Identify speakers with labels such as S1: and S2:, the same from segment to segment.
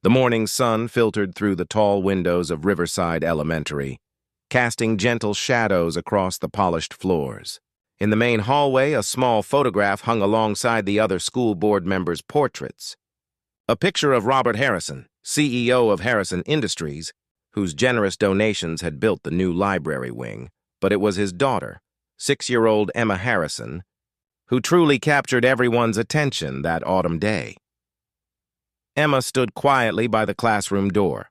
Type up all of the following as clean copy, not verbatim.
S1: The morning sun filtered through the tall windows of Riverside Elementary, casting gentle shadows across the polished floors. In the main hallway, a small photograph hung alongside the other school board members' portraits. A picture of Robert Harrison, CEO of Harrison Industries, whose generous donations had built the new library wing, but it was his daughter, 6-year-old Emma Harrison, who truly captured everyone's attention that autumn day. Emma stood quietly by the classroom door,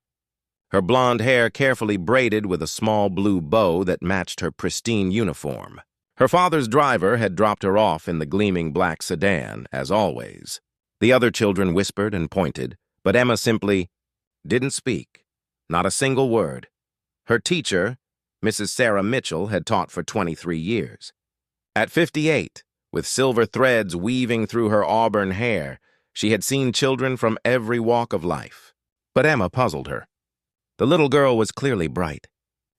S1: her blonde hair carefully braided with a small blue bow that matched her pristine uniform. Her father's driver had dropped her off in the gleaming black sedan, as always. The other children whispered and pointed, but Emma simply didn't speak, not a single word. Her teacher, Mrs. Sarah Mitchell, had taught for 23 years. At 58, with silver threads weaving through her auburn hair, she had seen children from every walk of life. But Emma puzzled her. The little girl was clearly bright.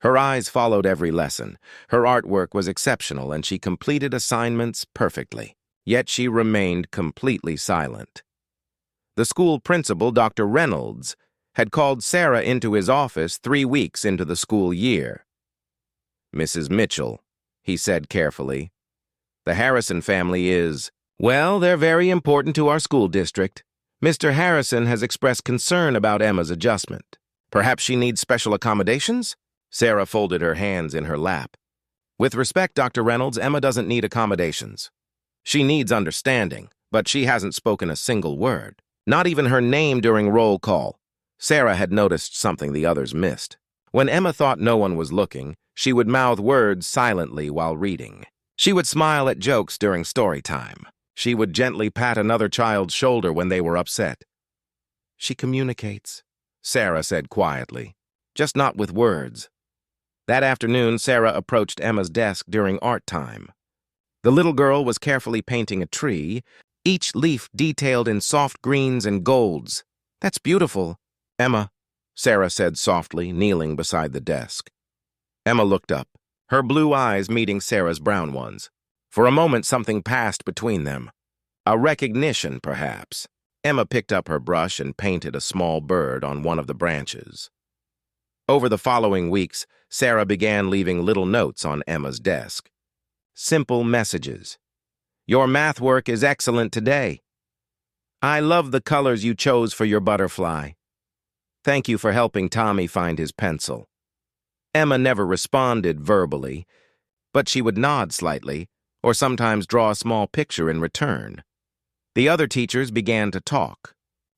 S1: Her eyes followed every lesson. Her artwork was exceptional, and she completed assignments perfectly. Yet she remained completely silent. The school principal, Dr. Reynolds, had called Sarah into his office 3 weeks into the school year. "Mrs. Mitchell," he said carefully, "the Harrison family is, well, they're very important to our school district. Mr. Harrison has expressed concern about Emma's adjustment. Perhaps she needs special accommodations?" Sarah folded her hands in her lap. "With respect, Dr. Reynolds, Emma doesn't need accommodations. She needs understanding, but she hasn't spoken a single word. Not even her name during roll call." Sarah had noticed something the others missed. When Emma thought no one was looking, she would mouth words silently while reading. She would smile at jokes during story time. She would gently pat another child's shoulder when they were upset. "She communicates," Sarah said quietly, "just not with words." That afternoon, Sarah approached Emma's desk during art time. The little girl was carefully painting a tree, each leaf detailed in soft greens and golds. "That's beautiful." "Emma," Sarah said softly, kneeling beside the desk. Emma looked up, her blue eyes meeting Sarah's brown ones. For a moment, something passed between them. A recognition, perhaps. Emma picked up her brush and painted a small bird on one of the branches. Over the following weeks, Sarah began leaving little notes on Emma's desk. Simple messages. "Your math work is excellent today. I love the colors you chose for your butterfly. Thank you for helping Tommy find his pencil." Emma never responded verbally, but she would nod slightly, or sometimes draw a small picture in return. The other teachers began to talk.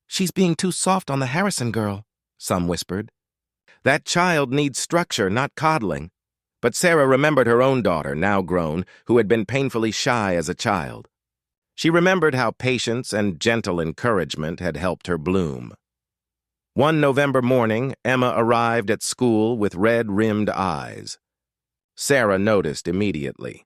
S1: "She's being too soft on the Harrison girl," some whispered. "That child needs structure, not coddling." But Sarah remembered her own daughter, now grown, who had been painfully shy as a child. She remembered how patience and gentle encouragement had helped her bloom. One November morning, Emma arrived at school with red-rimmed eyes. Sarah noticed immediately.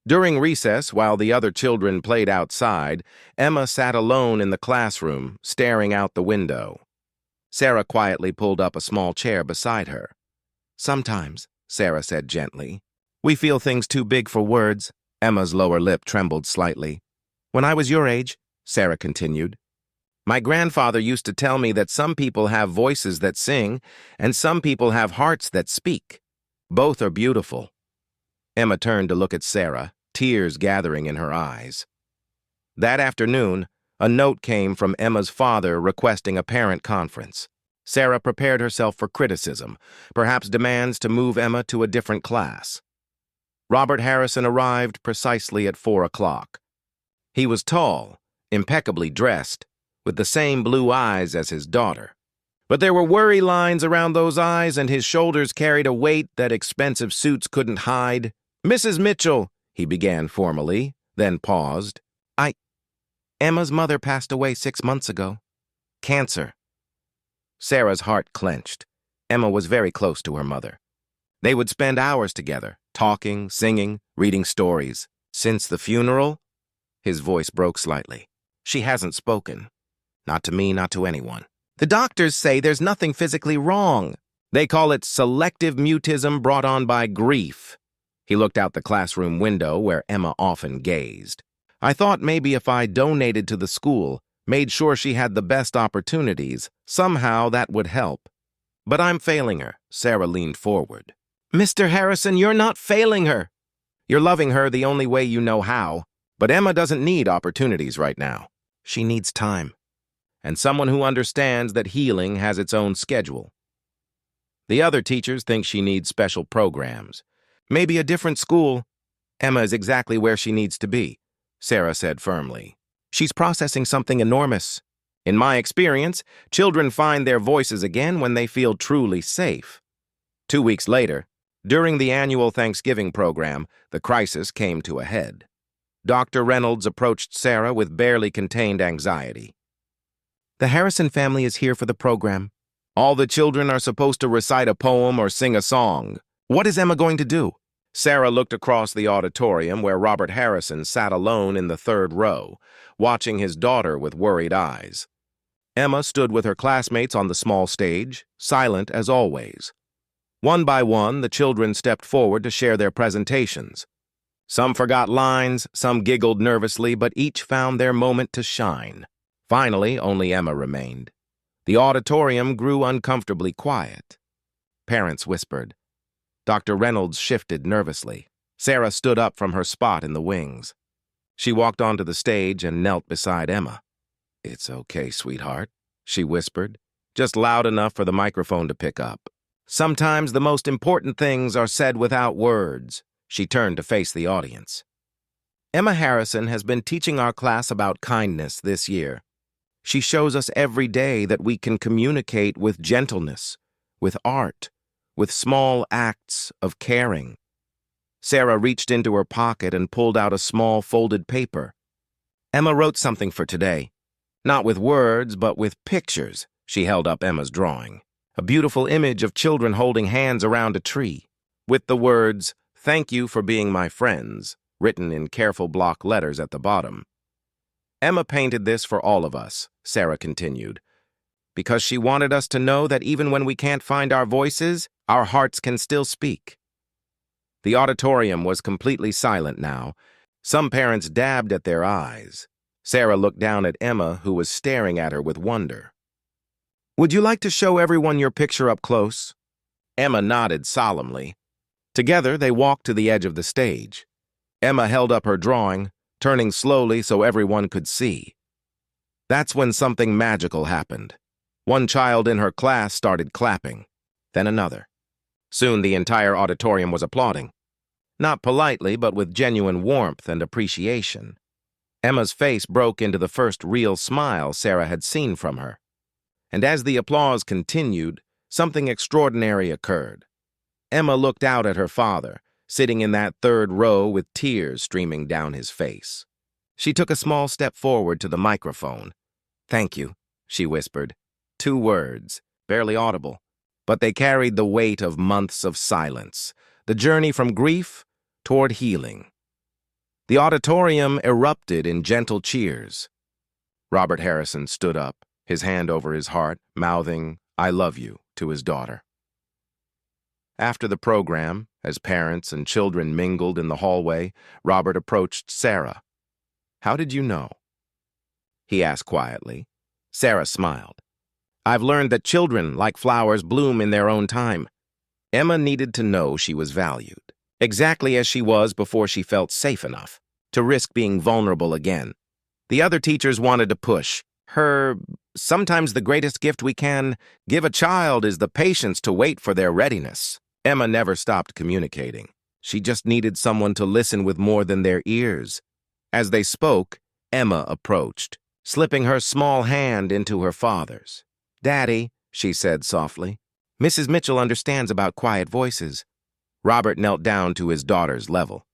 S1: During recess, while the other children played outside, Emma sat alone in the classroom, staring out the window. Sarah quietly pulled up a small chair beside her. "Sometimes," Sarah said gently, "we feel things too big for words." Emma's lower lip trembled slightly. "When I was your age," Sarah continued, "my grandfather used to tell me that some people have voices that sing, and some people have hearts that speak. Both are beautiful." Emma turned to look at Sarah, tears gathering in her eyes. That afternoon, a note came from Emma's father requesting a parent conference. Sarah prepared herself for criticism, perhaps demands to move Emma to a different class. Robert Harrison arrived precisely at 4 o'clock. He was tall, impeccably dressed, with the same blue eyes as his daughter. But there were worry lines around those eyes, and his shoulders carried a weight that expensive suits couldn't hide. "Mrs. Mitchell," he began formally, then paused. Emma's mother passed away 6 months ago. Cancer." Sarah's heart clenched. Emma was very close to her mother. They would spend hours together, talking, singing, reading stories. "Since the funeral?" His voice broke slightly. "She hasn't spoken. Not to me, not to anyone. The doctors say there's nothing physically wrong. They call it selective mutism brought on by grief." He looked out the classroom window where Emma often gazed. "I thought maybe if I donated to the school, made sure she had the best opportunities. Somehow that would help. But I'm failing her, Sarah leaned forward. Mr. Harrison, you're not failing her. You're loving her the only way you know how. But Emma doesn't need opportunities right now. She needs time. And someone who understands that healing has its own schedule. The other teachers think she needs special programs. Maybe a different school. Emma is exactly where she needs to be, Sarah said firmly. She's processing something enormous. In my experience, children find their voices again when they feel truly safe. 2 weeks later, during the annual Thanksgiving program, the crisis came to a head. Dr. Reynolds approached Sarah with barely contained anxiety. The Harrison family is here for the program. All the children are supposed to recite a poem or sing a song. What is Emma going to do? Sarah looked across the auditorium where Robert Harrison sat alone in the third row, watching his daughter with worried eyes. Emma stood with her classmates on the small stage, silent as always. One by one, the children stepped forward to share their presentations. Some forgot lines, some giggled nervously, but each found their moment to shine. Finally, only Emma remained. The auditorium grew uncomfortably quiet. Parents whispered. Dr. Reynolds shifted nervously. Sarah stood up from her spot in the wings. She walked onto the stage and knelt beside Emma. "It's okay, sweetheart," she whispered, just loud enough for the microphone to pick up. "Sometimes the most important things are said without words." She turned to face the audience. Emma Harrison has been teaching our class about kindness this year. She shows us every day that we can communicate with gentleness, with art, with small acts of caring. Sarah reached into her pocket and pulled out a small folded paper. Emma wrote something for today. Not with words, but with pictures. She held up Emma's drawing. A beautiful image of children holding hands around a tree, with the words, "Thank you for being my friends," written in careful block letters at the bottom. Emma painted this for all of us, Sarah continued, because she wanted us to know that even when we can't find our voices, our hearts can still speak. The auditorium was completely silent now. Some parents dabbed at their eyes. Sarah looked down at Emma, who was staring at her with wonder. "Would you like to show everyone your picture up close?" Emma nodded solemnly. Together, they walked to the edge of the stage. Emma held up her drawing, turning slowly so everyone could see. That's when something magical happened. One child in her class started clapping, then another. Soon the entire auditorium was applauding. Not politely, but with genuine warmth and appreciation. Emma's face broke into the first real smile Sarah had seen from her. And as the applause continued, something extraordinary occurred. Emma looked out at her father, sitting in that third row with tears streaming down his face. She took a small step forward to the microphone. "Thank you," she whispered. 2 words, barely audible, but they carried the weight of months of silence, the journey from grief toward healing. The auditorium erupted in gentle cheers. Robert Harrison stood up, his hand over his heart, mouthing, "I love you," to his daughter. After the program, as parents and children mingled in the hallway, Robert approached Sarah. "How did you know?" he asked quietly. Sarah smiled. "I've learned that children, like flowers, bloom in their own time." Emma needed to know she was valued, exactly as she was before she felt safe enough to risk being vulnerable again. The other teachers wanted to push her. Sometimes the greatest gift we can give a child is the patience to wait for their readiness. Emma never stopped communicating. She just needed someone to listen with more than their ears. As they spoke, Emma approached, slipping her small hand into her father's. "Daddy," she said softly, "Mrs. Mitchell understands about quiet voices." Robert knelt down to his daughter's level.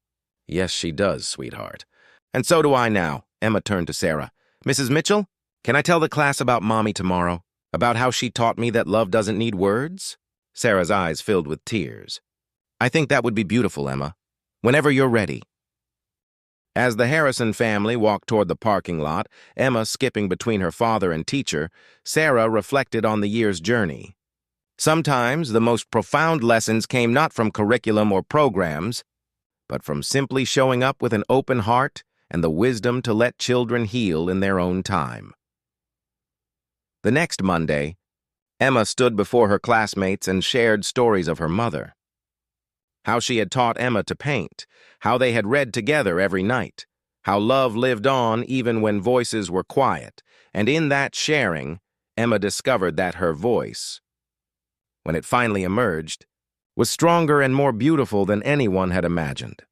S1: "Yes, she does, sweetheart. And so do I now." Emma turned to Sarah. "Mrs. Mitchell, can I tell the class about Mommy tomorrow? About how she taught me that love doesn't need words?" Sarah's eyes filled with tears. "I think that would be beautiful, Emma. Whenever you're ready." As the Harrison family walked toward the parking lot, Emma skipping between her father and teacher, Sarah reflected on the year's journey. Sometimes the most profound lessons came not from curriculum or programs, but from simply showing up with an open heart and the wisdom to let children heal in their own time. The next Monday, Emma stood before her classmates and shared stories of her mother. How she had taught Emma to paint, how they had read together every night, how love lived on even when voices were quiet, and in that sharing, Emma discovered that her voice, when it finally emerged, was stronger and more beautiful than anyone had imagined.